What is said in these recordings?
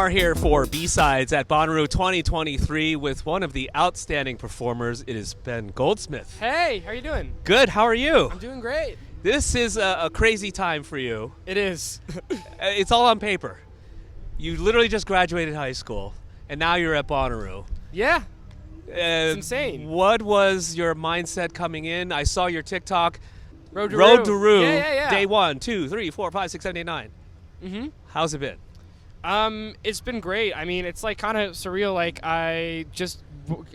are here for B-Sides at Bonnaroo 2023 with one of the outstanding performers. It is Ben Goldsmith. Hey, how are you doing? Good, how are you? I'm doing great. This is a crazy time for you. It is. It's all on paper. You literally just graduated high school, and now you're at Bonnaroo. Yeah. It's insane. What was your mindset coming in? I saw your TikTok. Road to Roo. Yeah. Day 1, 2, 3, 4, 5, 6, 7, 8, 9. Mm-hmm. How's it been? It's been great. I mean, it's like kind of surreal. Like I just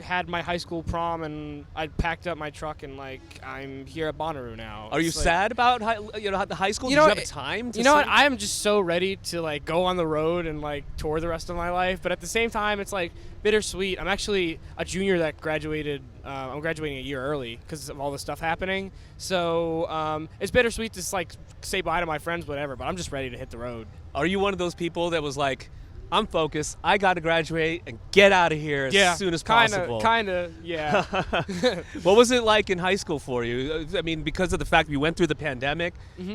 had my high school prom and I packed up my truck and like I'm here at Bonnaroo now. Are you sad about the high school? You Did know, you have time to you know what? I am just so ready to like go on the road and like tour the rest of my life. But at the same time, it's like bittersweet. I'm actually a junior that graduated. I'm graduating a year early because of all this stuff happening. So it's bittersweet to just like say bye to my friends, whatever. But I'm just ready to hit the road. Are you one of those people that was like, I'm focused, I got to graduate and get out of here as soon as possible? Kind of, yeah. What was it like in high school for you? I mean, because of the fact that you went through the pandemic,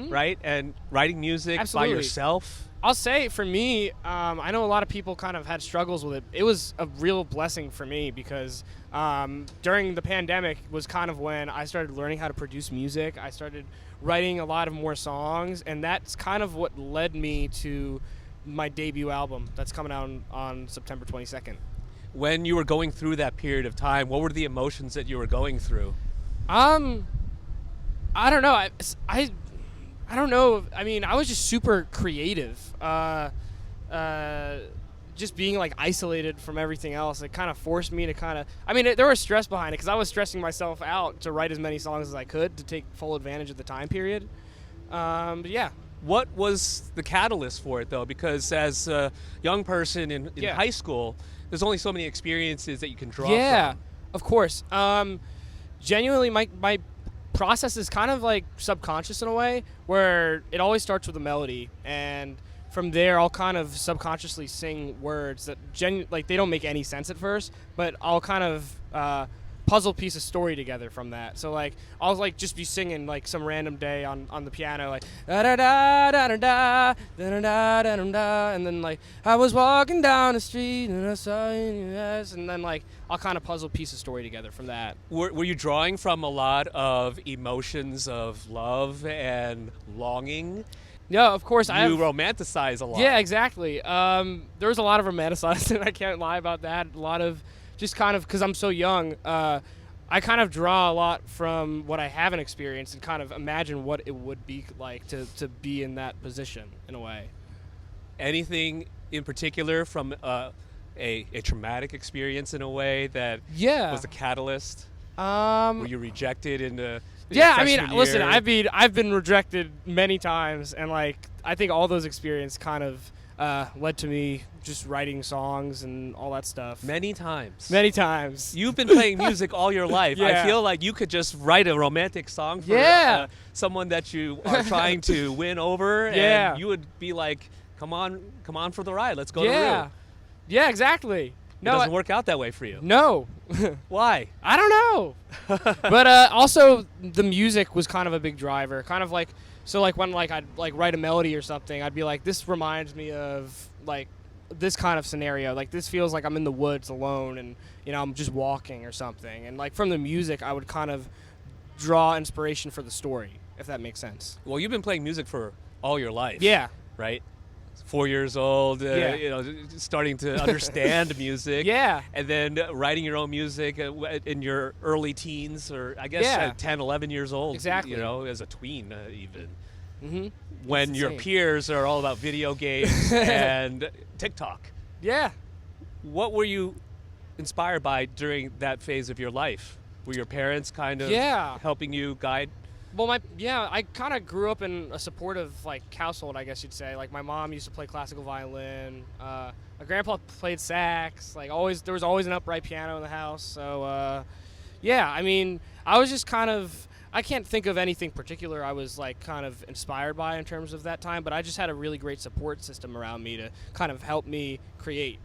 right? And writing music by yourself? I'll say for me, I know a lot of people kind of had struggles with it. It was a real blessing for me because during the pandemic was kind of when I started learning how to produce music. I started writing a lot of more songs, and that's kind of what led me to my debut album that's coming out on September 22nd. When you were going through that period of time, what were the emotions that you were going through? I don't know. I don't know. I mean, I was just super creative. Just being like isolated from everything else, it kind of forced me to there was stress behind it because I was stressing myself out to write as many songs as I could to take full advantage of the time period. But yeah. What was the catalyst for it, though? Because as a young person in high school, there's only so many experiences that you can draw from. Yeah, of course. Genuinely, my process is kind of like subconscious in a way, where it always starts with a melody, and from there I'll kind of subconsciously sing words that they don't make any sense at first, but I'll kind of puzzle piece of story together from that. So like I'll like just be singing like some random day on the piano like da da da da da da da da da da, and then like I was walking down the street and I saw you in your eyes, and then like I'll kind of puzzle piece of story together from that. Were you drawing from a lot of emotions of love and longing? Yeah, of course. You romanticize a lot. Yeah, exactly. There was a lot of romanticizing. I can't lie about that. A lot of just kind of because I'm so young, I kind of draw a lot from what I haven't experienced and kind of imagine what it would be like to be in that position in a way. Anything in particular from a traumatic experience in a way that was a catalyst? Were you rejected in the freshman year? Listen, I've been rejected many times, and like I think all those experiences kind of led to me just writing songs and all that stuff. Many times. You've been playing music all your life. Yeah. I feel like you could just write a romantic song for someone that you are trying to win over, and you would be like, come on for the ride. Let's go to Roo. Yeah, exactly. It doesn't work out that way for you. No. Why? I don't know. But also the music was kind of a big driver. Kind of like, so like when like I'd like write a melody or something, I'd be like, this reminds me of like this kind of scenario. Like this feels like I'm in the woods alone and I'm just walking or something. And like from the music, I would kind of draw inspiration for the story, if that makes sense. Well, you've been playing music for all your life. Yeah. Right? 4 years old, starting to understand music. Yeah. And then writing your own music in your early teens, or I guess at 10, 11 years old. Exactly. As a tween even. Mm-hmm. When your peers are all about video games and TikTok. Yeah. What were you inspired by during that phase of your life? Were your parents kind of helping you guide? Well, I kind of grew up in a supportive like household, I guess you'd say. Like my mom used to play classical violin. My grandpa played sax. Like there was always an upright piano in the house. So, I mean, I was just kind of. I can't think of anything particular I was like kind of inspired by in terms of that time, but I just had a really great support system around me to kind of help me create.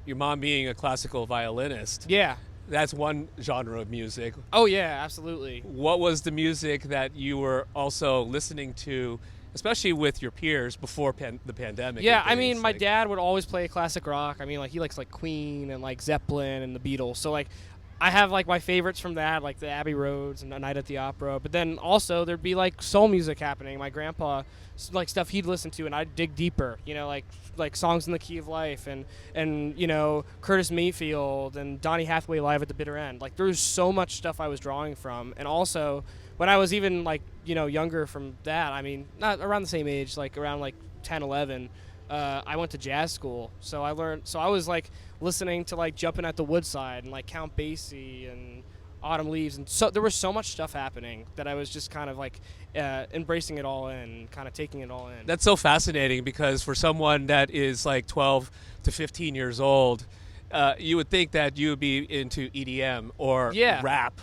Your mom being a classical violinist. Yeah. That's one genre of music. Oh, yeah, absolutely. What was the music that you were also listening to especially with your peers before the pandemic. Yeah, I mean, my dad would always play classic rock. I mean, like he likes like Queen and like Zeppelin and the Beatles. So like I have like my favorites from that, like the Abbey Roads and A Night at the Opera. But then also there'd be like soul music happening. My grandpa, like stuff he'd listen to, and I'd dig deeper. You know, like songs in the Key of Life and you know Curtis Mayfield and Donny Hathaway live at the bitter end. Like there was so much stuff I was drawing from, and also when I was even like you know younger from that, I mean not around the same age, like around like 10, 11. I went to jazz school, so I was like listening to like Jumping at the Woodside and like Count Basie and Autumn Leaves, and so there was so much stuff happening that I was just kind of like embracing it all in, kind of taking it all in. That's so fascinating, because for someone that is like 12 to 15 years old, you would think that you would be into EDM or rap,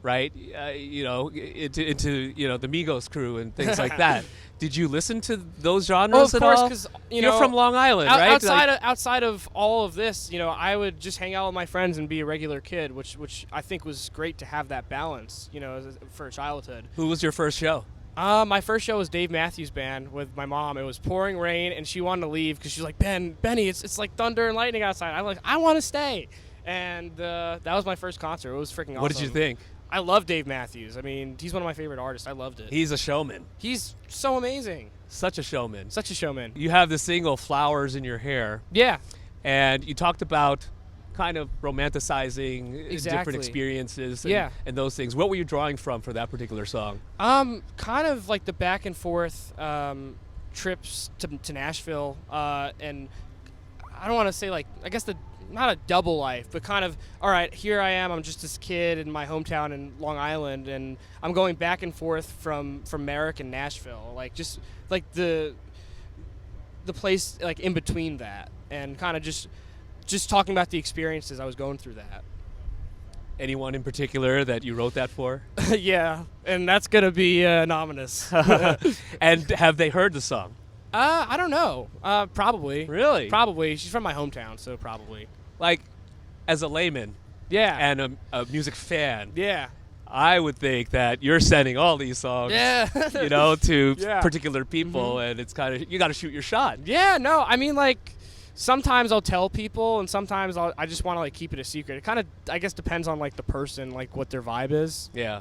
right? You know, into you know the Migos crew and things like that. Did you listen to those genres at all? Of course, because you're from Long Island, right? Outside of all of this, you know, I would just hang out with my friends and be a regular kid, which I think was great to have that balance, you know, for childhood. Who was your first show? My first show was Dave Matthews Band with my mom. It was pouring rain, and she wanted to leave because she was like, Benny, it's like thunder and lightning outside. I'm like, I want to stay. And that was my first concert. It was freaking awesome. What did you think? I love Dave Matthews. I mean, he's one of my favorite artists. I loved it. He's a showman. He's so amazing. Such a showman. Such a showman. You have the single Flowers in Your Hair. Yeah. And you talked about kind of romanticizing different experiences and those things. What were you drawing from for that particular song? Kind of like the back and forth trips to Nashville, and I don't want to say like, I guess not a double life, but kind of, all right, here I am, I'm just this kid in my hometown in Long Island, and I'm going back and forth from Merrick and Nashville, like just like the place like in between that, and kind of just talking about the experiences I was going through that. Anyone in particular that you wrote that for? Yeah, and that's going to be anonymous. And have they heard the song? I don't know. Probably. Really? Probably. She's from my hometown, so probably. Like, as a layman. Yeah. And a music fan. Yeah. I would think that you're sending all these songs, you know, to particular people, and it's kind of, you got to shoot your shot. Yeah, no, I mean, like, sometimes I'll tell people, and sometimes I just want to, like, keep it a secret. It kind of, I guess, depends on, like, the person, like, what their vibe is. Yeah.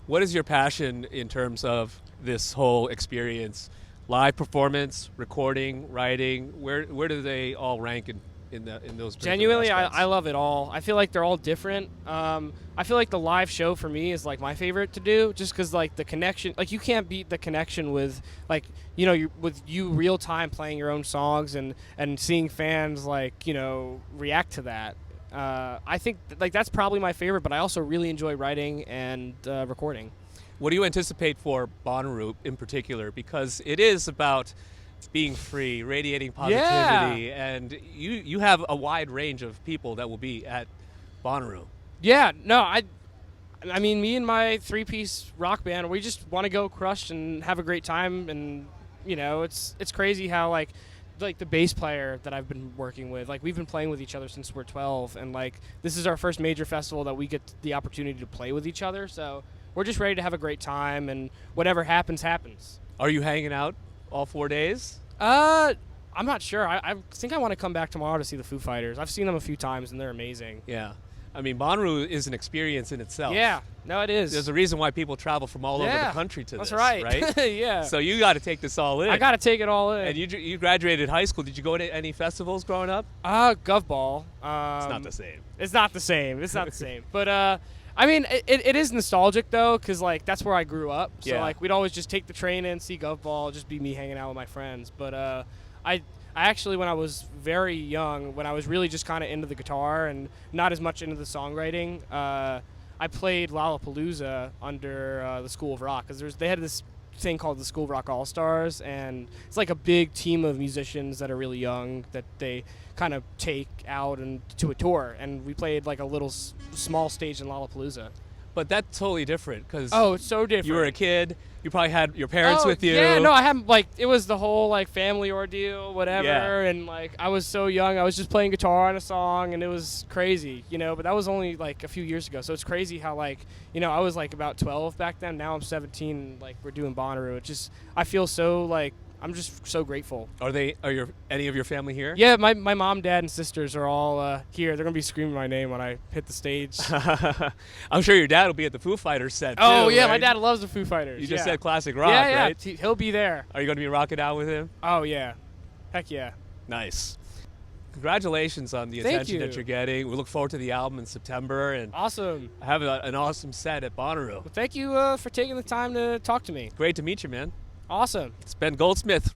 What is your passion in terms of this whole experience? Live performance, recording, writing, where do they all rank in those? Genuinely, I love it all. I feel like they're all different. I feel like the live show for me is like my favorite to do, just because like the connection, like you can't beat the connection with like, you know, with you real time playing your own songs and seeing fans like, you know, react to that. I think like that's probably my favorite, but I also really enjoy writing and recording. What do you anticipate for Bonnaroo in particular? Because it is about being free, radiating positivity, and you have a wide range of people that will be at Bonnaroo. Yeah, no, I mean, me and my 3-piece rock band, we just want to go crush and have a great time, and you know, it's crazy how like the bass player that I've been working with, like we've been playing with each other since we're 12, and like this is our first major festival that we get the opportunity to play with each other, so we're just ready to have a great time, and whatever happens, happens. Are you hanging out all 4 days? I'm not sure. I think I want to come back tomorrow to see the Foo Fighters. I've seen them a few times, and they're amazing. Yeah. I mean, Bonnaroo is an experience in itself. Yeah. No, it is. There's a reason why people travel from all over the country to this. That's right. Right? Yeah. So you got to take this all in. I got to take it all in. And you graduated high school. Did you go to any festivals growing up? Gov Ball. It's not the same. It's not the same. It's not the same. But I mean, it is nostalgic though, because like that's where I grew up. So like we'd always just take the train in, see Gov Ball, just be me hanging out with my friends. But I actually, when I was very young, when I was really just kind of into the guitar and not as much into the songwriting, I played Lollapalooza under the School of Rock, because they had this thing called the School of Rock All-Stars, and it's like a big team of musicians that are really young that they kind of take out and to a tour, and we played like a little small stage in Lollapalooza. But that's totally different because it's so different. you were a kid. You probably had your parents with you. Yeah, no, I haven't. Like, it was the whole like family ordeal, whatever. Yeah. And like, I was so young. I was just playing guitar on a song, and it was crazy, you know. But that was only like a few years ago. So it's crazy how like, you know, I was like about 12 back then. Now I'm 17. And, like, we're doing Bonnaroo. It just, I feel so like, I'm just so grateful. Are any of your family here? Yeah, my mom, dad, and sisters are all here. They're gonna be screaming my name when I hit the stage. I'm sure your dad will be at the Foo Fighters set too. Oh yeah, right? my dad loves the Foo Fighters. You just said classic rock, yeah, right? He'll be there. Are you going to be rocking out with him? Oh yeah, heck yeah. Nice. Congratulations on the attention that you're getting. We look forward to the album in September and awesome. have an awesome set at Bonnaroo. Well, thank you for taking the time to talk to me. Great to meet you, man. Awesome. It's Ben Goldsmith.